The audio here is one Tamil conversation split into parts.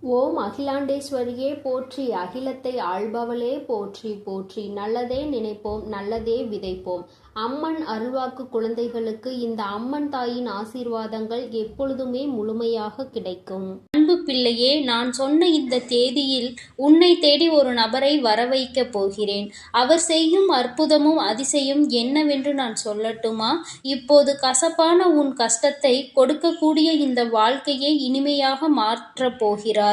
ஓம் அகிலாண்டேஸ்வரியே போற்றி, அகிலத்தை ஆள்பவளே போற்றி போற்றி. நல்லதே நினைப்போம், நல்லதே விதைப்போம். அம்மன் அருள்வாக்கு குழந்தைகளுக்கு இந்த அம்மன் தாயின் ஆசீர்வாதங்கள் எப்பொழுதுமே முழுமையாக கிடைக்கும். அன்பு பிள்ளையே, நான் சொன்ன இந்த தேதியில் உன்னை தேடி ஒரு நபரை வரவைக்கப் போகிறேன். அவர் செய்யும் அற்புதமும் அதிசயம் என்னவென்று நான் சொல்லட்டுமா? இப்போது கசப்பான உன் கஷ்டத்தை கொடுக்கக்கூடிய இந்த வாழ்க்கையை இனிமையாக மாற்றப் போகிறார்.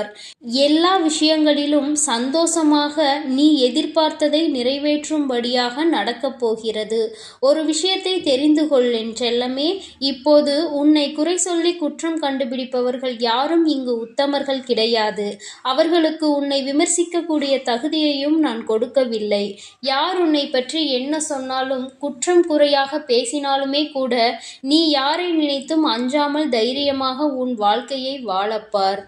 எல்லா விஷயங்களிலும் சந்தோஷமாக நீ எதிர்பார்த்ததை நிறைவேற்றும்படியாக நடக்கப் போகிறது. ஒரு விஷயத்தை தெரிந்து கொள் என் செல்லமே. இப்போது உன்னை குறை சொல்லி குற்றம் கண்டுபிடிப்பவர்கள் யாரும் இங்கு உத்தமர்கள் கிடையாது. அவர்களுக்கு உன்னை விமர்சிக்கக்கூடிய தகுதியையும் நான் கொடுக்கவில்லை. யார் உன்னை பற்றி என்ன சொன்னாலும், குற்றம் குறையாக பேசினாலுமே கூட நீ யாரை நினைத்தும் அஞ்சாமல் தைரியமாக உன் வாழ்க்கையை வாழப்பார்.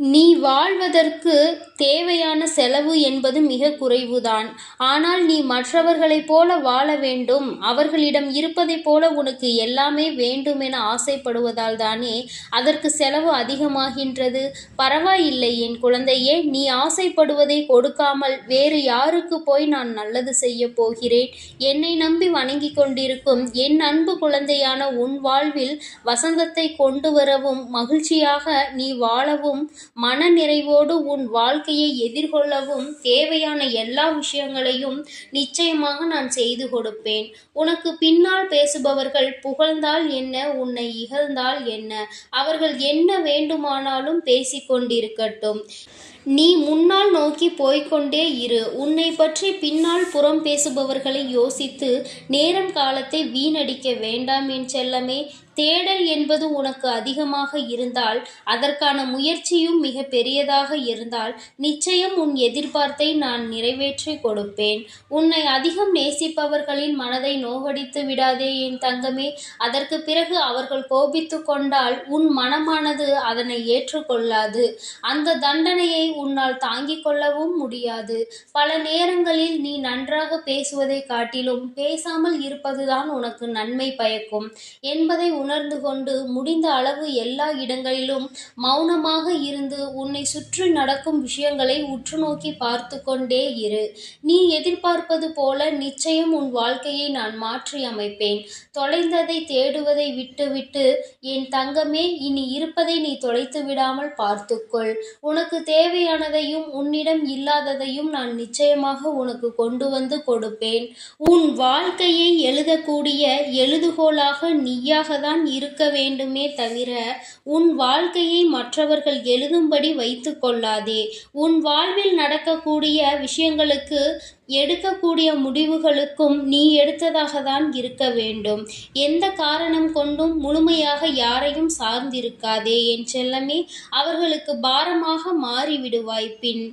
நீ வாழ்வதற்கு தேவையான செலவு என்பது மிக குறைவுதான். ஆனால் நீ மற்றவர்களைப் போல வாழ வேண்டும், அவர்களிடம் இருப்பதைப் போல உனக்கு எல்லாமே வேண்டும் என ஆசைப்படுவதால் தானே அதற்கு செலவு அதிகமாகின்றது. பரவாயில்லை என் குழந்தையே, நீ ஆசைப்படுவதை கொடுக்காமல் வேறு யாருக்கு போய் நான் நல்லது செய்ய போகிறேன்? என்னை நம்பி வணங்கி கொண்டிருக்கும் என் அன்பு குழந்தையான உன் வாழ்வில் வசந்தத்தை கொண்டு வரவும், மகிழ்ச்சியாக நீ வாழவும், மன நிறைவோடு உன் வாழ்க்கையை எதிர்கொள்ளவும் தேவையான எல்லா விஷயங்களையும் நிச்சயமாக நான் செய்து கொடுப்பேன். உனக்கு பின்னால் பேசுபவர்கள் புகழ்ந்தால் என்ன, உன்னை இகழ்ந்தால் என்ன, அவர்கள் என்ன வேண்டுமானாலும் பேசிக்கொண்டிருக்கட்டும். நீ முன்னால் நோக்கி போய்கொண்டே இரு. உன்னை பற்றி பின்னால் புறம் பேசுபவர்களை யோசித்து நேரம் காலத்தை வீணடிக்க வேண்டாம் என் செல்லமே. தேடல் என்பது உனக்கு அதிகமாக இருந்தால், அதற்கான முயற்சியும் மிக பெரியதாக இருந்தால், நிச்சயம் உன் எதிர்பார்த்தை நான் நிறைவேற்றி கொடுப்பேன். உன்னை அதிகம் நேசிப்பவர்களின் மனதை நோகடித்து விடாதே என் தங்கமே. அதற்கு பிறகு அவர்கள் கோபித்து கொண்டால் உன் மனமானது அதனை ஏற்றுக்கொள்ளாது. அந்த தண்டனையை உன்னால் தாங்கிக் கொள்ளவும் முடியாது. பல நேரங்களில் நீ நன்றாக பேசுவதை காட்டிலும் பேசாமல் இருப்பதுதான் உனக்கு நன்மை பயக்கும் என்பதை உணர்ந்து கொண்டு முடிந்த அளவு எல்லா இடங்களிலும் மௌனமாக இருந்து உன்னை சுற்றி நடக்கும் விஷயங்களை உற்று நோக்கி பார்த்து கொண்டே இரு. நீ எதிர்பார்ப்பது போல நிச்சயம் உன் வாழ்க்கையை நான் மாற்றி அமைப்பேன். தொலைந்ததை தேடுவதை விட்டுவிட்டு என் தங்கமே, இனி இருப்பதை நீ தொலைத்து விடாமல் பார்த்துக்கொள். உனக்கு தேவையானதையும் உன்னிடம் இல்லாததையும் நான் நிச்சயமாக உனக்கு கொண்டு வந்து கொடுப்பேன். உன் வாழ்க்கையை எழுதக்கூடிய எழுதுகோலாக நீயாக தான் இருக்க வேண்டுமே தவிர உன் வாழ்க்கையை மற்றவர்கள் எழுதும்படி வைத்து கொள்ளாதே. உன் வாழ்வில் நடக்கக்கூடிய விஷயங்களுக்கு, எடுக்கக்கூடிய முடிவுகளுக்கும் நீ எடுத்ததாக தான் இருக்க வேண்டும். எந்த காரணம் கொண்டும் முழுமையாக யாரையும் சார்ந்திருக்காதே என் செல்லமே. அவர்களுக்கு பாரமாக மாறிவிடுவாய். பின்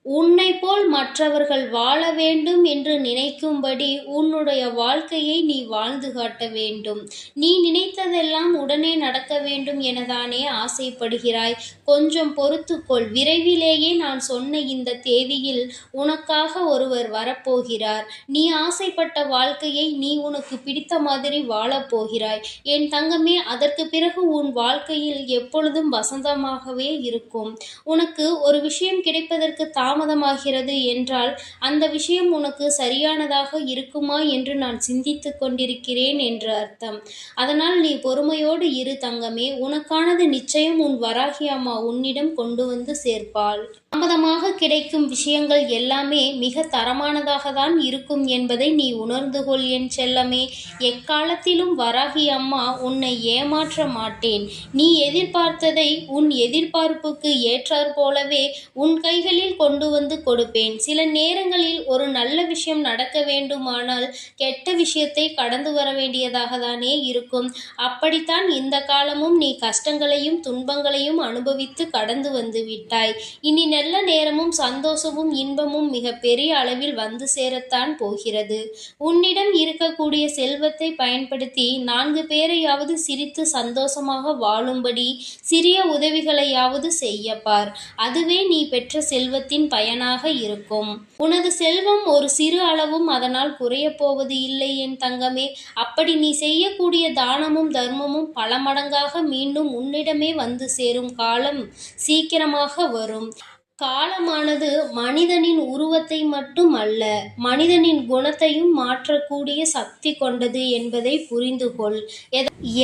உன்னை போல் மற்றவர்கள் வாழ வேண்டும் என்று நினைக்கும்படி உன்னுடைய வாழ்க்கையை நீ வாழ்ந்து காட்ட வேண்டும். நீ நினைத்ததெல்லாம் உடனே நடக்க வேண்டும் எனதானே ஆசைப்படுகிறாய்? கொஞ்சம் பொறுத்துக்கொள். விரைவிலேயே நான் சொன்ன இந்த தேதியில் உனக்காக ஒருவர் வரப்போகிறார். நீ ஆசைப்பட்ட வாழ்க்கையை நீ உனக்கு பிடித்த மாதிரி வாழப்போகிறாய் என் தங்கமே. அதற்கு பிறகு உன் வாழ்க்கையில் எப்பொழுதும் வசந்தமாகவே இருக்கும். உனக்கு ஒரு விஷயம் கிடைப்பதற்கு தாமதமாகிறது என்றால் அந்த விஷயம் உனக்கு சரியானதாக இருக்குமா என்று நான் சிந்தித்து கொண்டிருக்கிறேன் என்று அர்த்தம். அதனால் நீ பொறுமையோடு இரு தங்கமே. உனக்கானது நிச்சயம் உன் வராகி அம்மா உன்னிடம் கொண்டு வந்து சேர்ப்பாள். தாமதமாக கிடைக்கும் விஷயங்கள் எல்லாமே மிக தரமானதாக தான் இருக்கும் என்பதை நீ உணர்ந்து கொள் என் செல்லமே. எக்காலத்திலும் வராகி அம்மா உன்னை ஏமாற்ற மாட்டேன். நீ எதிர்பார்த்ததை உன் எதிர்பார்ப்புக்கு ஏற்றாற் போலவே உன் கைகளில் கொண்டு வந்து கொடுப்பேன். சில நேரங்களில் ஒரு நல்ல விஷயம் நடக்க வேண்டுமானால் கெட்ட விஷயத்தை கடந்து வர வேண்டியதாக தானே இருக்கும். அப்படித்தான் இந்த காலமும் நீ கஷ்டங்களையும் துன்பங்களையும் அனுபவித்து கடந்து வந்து விட்டாய். இனி நல்ல நேரமும் சந்தோஷமும் இன்பமும் மிக பெரிய அளவில் வந்து சேரத்தான் போகிறது. உன்னிடம் இருக்கக்கூடிய செல்வத்தை பயன்படுத்தி 4 பேரையாவது சிரித்து சந்தோஷமாக வாழும்படி சிறிய உதவிகளையாவது செய்யப்பார். அதுவே நீ பெற்ற செல்வத்தின் பயனாக இருக்கும். உனது செல்வம் ஒரு சிறு அளவும் அதனால் குறையப் போவது இல்லை என் தங்கமே. அப்படி நீ செய்யக்கூடிய தானமும் தர்மமும் பல மடங்காக மீண்டும் உன்னிடமே வந்து சேரும் காலம் சீக்கிரமாக வரும். காலமானது மனிதனின் உருவத்தை மட்டும் அல்ல, மனிதனின் குணத்தையும் மாற்றக்கூடிய சக்தி கொண்டது என்பதை புரிந்து கொள்.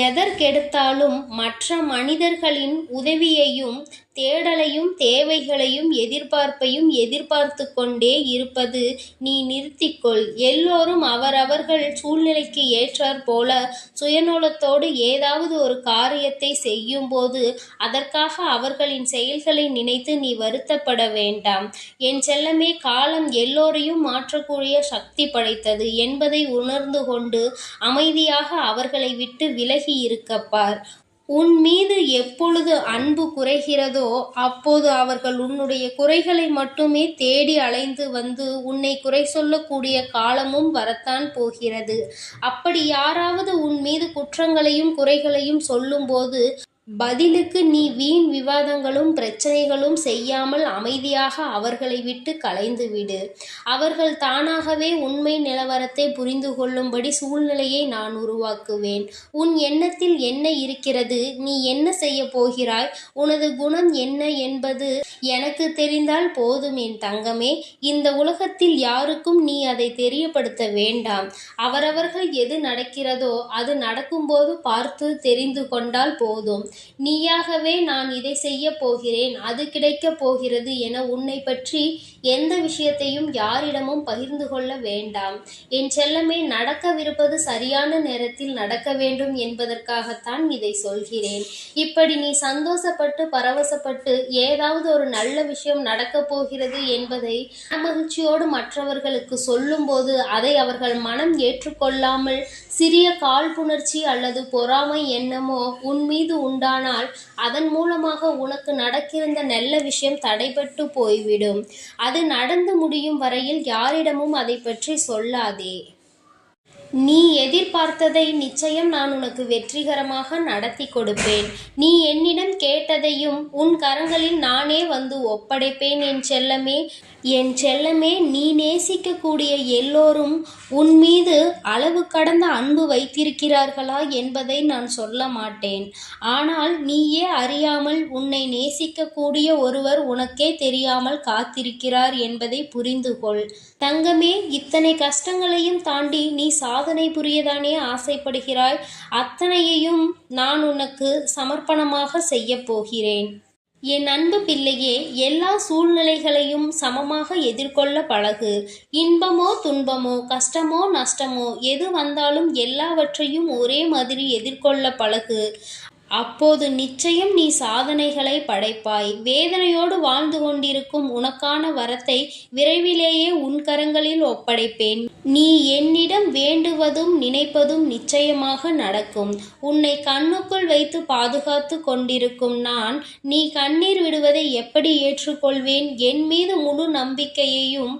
எதற்கெடுத்தாலும் மற்ற மனிதர்களின் உதவியையும் தேடலையும் தேவைகளையும் எதிர்பார்ப்பையும் எதிர்பார்த்து கொண்டே இருப்பது நீ நிறுத்திக்கொள். எல்லோரும் அவரவர்கள் சூழ்நிலைக்கு ஏற்றாற் போல சுயநலத்தோடு ஏதாவது ஒரு காரியத்தை செய்யும் போது அதற்காக அவர்களின் செயல்களை நினைத்து நீ வருத்தப்பட வேண்டாம். என் செல்லமே, காலம் எல்லோரையும் மாற்றக்கூடிய சக்தி படைத்தது என்பதை உணர்ந்து கொண்டு அமைதியாக அவர்களை விட்டு விலகி இருக்கப்பார். உன் மீது எப்பொழுது அன்பு குறைகிறதோ அப்போது அவர்கள் உன்னுடைய குறைகளை மட்டுமே தேடி அலைந்து வந்து உன்னை குறை சொல்லக்கூடிய காலமும் வரத்தான் போகிறது. அப்படி யாராவது உன் மீது குற்றங்களையும் குறைகளையும் சொல்லும்போது பதிலுக்கு நீ வீண் விவாதங்களும் பிரச்சனைகளும் செய்யாமல் அமைதியாக அவர்களை விட்டு கலைந்து விடு. அவர்கள் தானாகவே உண்மை நிலவரத்தை புரிந்து கொள்ளும்படி சூழ்நிலையை நான் உருவாக்குவேன். உன் எண்ணத்தில் என்ன இருக்கிறது, நீ என்ன செய்ய போகிறாய், உனது குணம் என்ன என்பது எனக்கு தெரிந்தால் போதும் என் தங்கமே. இந்த உலகத்தில் யாருக்கும் நீ அதை தெரியப்படுத்த வேண்டாம். அவரவர்கள் எது நடக்கிறதோ அது நடக்கும்போது பார்த்து தெரிந்து கொண்டால் போதும். நீயாகவே நான் இதை செய்ய போகிறேன், அது கிடைக்கப் போகிறது என உன்னை பற்றி எந்த விஷயத்தையும் யாரிடமும் பகிர்ந்து கொள்ள வேண்டாம். என் செல்லமே, நடக்கவிருப்பது சரியான நேரத்தில் நடக்க வேண்டும் என்பதற்காகத்தான் இதை சொல்கிறேன். இப்படி நீ சந்தோஷப்பட்டு பரவசப்பட்டு ஏதாவது ஒரு நல்ல விஷயம் நடக்கப் போகிறது என்பதை மகிழ்ச்சியோடு மற்றவர்களுக்கு சொல்லும்போது அதை அவர்கள் மனம் ஏற்றுக்கொள்ளாமல் சிறிய காழ்ப்புணர்ச்சி அல்லது பொறாமை எண்ணமோ உன் மீது உண்டானால் அதன் மூலமாக உனக்கு நடக்கிருந்த நல்ல விஷயம் தடைபட்டு போய்விடும். அது நடந்து முடியும் வரையில் யாரிடமும் அதை பற்றி சொல்லாதே. நீ எதிர்பார்த்ததை நிச்சயம் நான் உனக்கு வெற்றிகரமாக நடத்தி கொடுப்பேன். நீ என்னிடம் கேட்டதையும் உன் கரங்களில் நானே வந்து ஒப்படைப்பேன் என் செல்லமே. என் செல்லமே, நீ நேசிக்கக்கூடிய எல்லோரும் உன் மீது அளவு கடந்த அன்பு வைத்திருக்கிறார்களா என்பதை நான் சொல்ல மாட்டேன். ஆனால் நீயே அறியாமல் உன்னை நேசிக்கக்கூடிய ஒருவர் உனக்கே தெரியாமல் காத்திருக்கிறார் என்பதை புரிந்து கொள். தங்கமே, இத்தனை கஷ்டங்களையும் தாண்டி நீ சாதனை புரியதானே ஆசைப்படுகிறாய். அத்தனையையும் நான் உனக்கு சமர்ப்பணமாக செய்ய போகிறேன். என் அன்பு பிள்ளையே, எல்லா சூழ்நிலைகளையும் சமமாக எதிர்கொள்ள பழகு. இன்பமோ துன்பமோ கஷ்டமோ நஷ்டமோ எது வந்தாலும் எல்லாவற்றையும் ஒரே மாதிரி எதிர்கொள்ள பழகு. அப்போது நிச்சயம் நீ சாதனைகளை படைப்பாய். வேதனையோடு வாழ்ந்து கொண்டிருக்கும் உனக்கான வரத்தை விரைவிலேயே உன் கரங்களில் ஒப்படைப்பேன். நீ என்னிடம் வேண்டுவதும் நினைப்பதும் நிச்சயமாக நடக்கும். உன்னை கண்ணுக்குள் வைத்து பாதுகாத்து கொண்டிருக்கும் நான் நீ கண்ணீர் விடுவதை எப்படி ஏற்றுக்கொள்வேன்? என் மீது முழு நம்பிக்கையையும்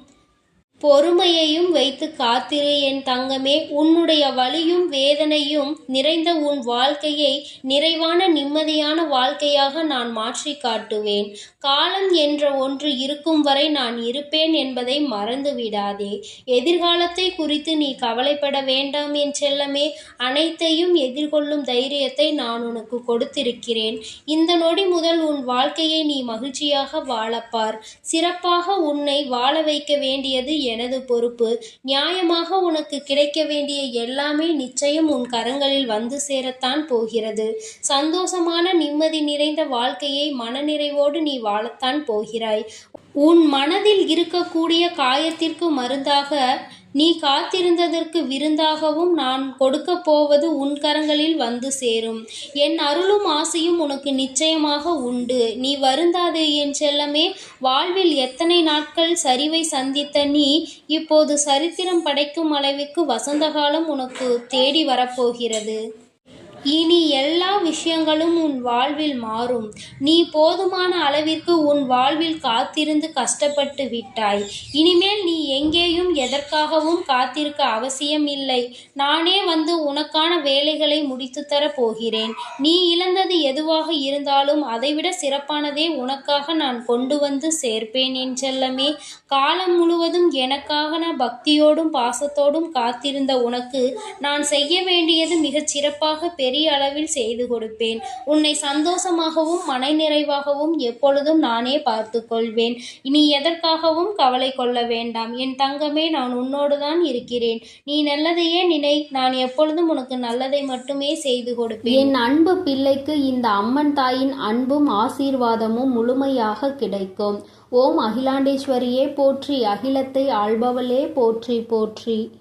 பொறுமையையும் வைத்து காத்திரு என் தங்கமே. உன்னுடைய வலியும் வேதனையும் நிறைந்த உன் வாழ்க்கையை நிறைவான நிம்மதியான வாழ்க்கையாக நான் மாற்றி காட்டுவேன். காலம் என்ற ஒன்று இருக்கும் வரை நான் இருப்பேன் என்பதை மறந்து விடாதே. எதிர்காலத்தை குறித்து நீ கவலைப்பட வேண்டாம் என் செல்லமே. அனைத்தையும் எதிர்கொள்ளும் தைரியத்தை நான் உனக்கு கொடுத்திருக்கிறேன். இந்த நொடி முதல் உன் வாழ்க்கையை நீ மகிழ்ச்சியாக வாழப்பார். சிறப்பாக உன்னை வாழ வைக்க வேண்டியது எனது பொறுப்பு. நியாயமாக உனக்கு கிடைக்க வேண்டிய எல்லாமே நிச்சயம் உன் கரங்களில் வந்து சேரத்தான் போகிறது. சந்தோஷமான நிம்மதி நிறைந்த வாழ்க்கையை மனநிறைவோடு நீ வாழத்தான் போகிறாய். உன் மனதில் இருக்கக்கூடிய காயத்திற்கு மருந்தாக நீ காத்திருந்ததற்கு விருந்தாகவும் நான் கொடுக்க போவது உன் கரங்களில் வந்து சேரும். என் அருளும் ஆசையும் உனக்கு நிச்சயமாக உண்டு. நீ வருந்தாதே என் செல்லமே. வாழ்வில் எத்தனை நாட்கள் சரிவை சந்தித்த நீ இப்போது சரித்திரம் படைக்கும் அளவிற்கு வசந்த காலம் உனக்கு தேடி வரப்போகிறது. இனி எல்லா விஷயங்களும் உன் வாழ்வில் மாறும். நீ போதுமான அளவிற்கு உன் வாழ்வில் காத்திருந்து கஷ்டப்பட்டு விட்டாய். இனிமேல் நீ எங்கேயும் எதற்காகவும் காத்திருக்க அவசியம் இல்லை. நானே வந்து உனக்கான வேலைகளை முடித்துத்தர போகிறேன். நீ இழந்தது எதுவாக இருந்தாலும் அதைவிட சிறப்பானதே உனக்காக நான் கொண்டு வந்து சேர்ப்பேன் என் செல்லமே. காலம் முழுவதும் எனக்காக பக்தியோடும் பாசத்தோடும் காத்திருந்த உனக்கு நான் செய்ய வேண்டியது மிகச் சிறப்பாக பெரிய அளவில் செய்து கொடுப்பேன். உன்னை சந்தோஷமாகவும் மனநிறைவாகவும் எப்பொழுதும் நானே பார்த்து கொள்வேன். நீ எதற்காகவும் கவலை கொள்ள வேண்டாம் என் தங்கமே. நான் உன்னோடுதான் இருக்கிறேன். நீ நல்லதையே நினை. நான் எப்பொழுதும் உனக்கு நல்லதை மட்டுமே செய்து கொடுப்பேன். என் அன்பு பிள்ளைக்கு இந்த அம்மன் தாயின் அன்பும் ஆசீர்வாதமும் முழுமையாக கிடைக்கும். ஓம் அகிலாண்டேஸ்வரியே போற்றி, அகிலத்தை ஆள்பவளே போற்றி போற்றி.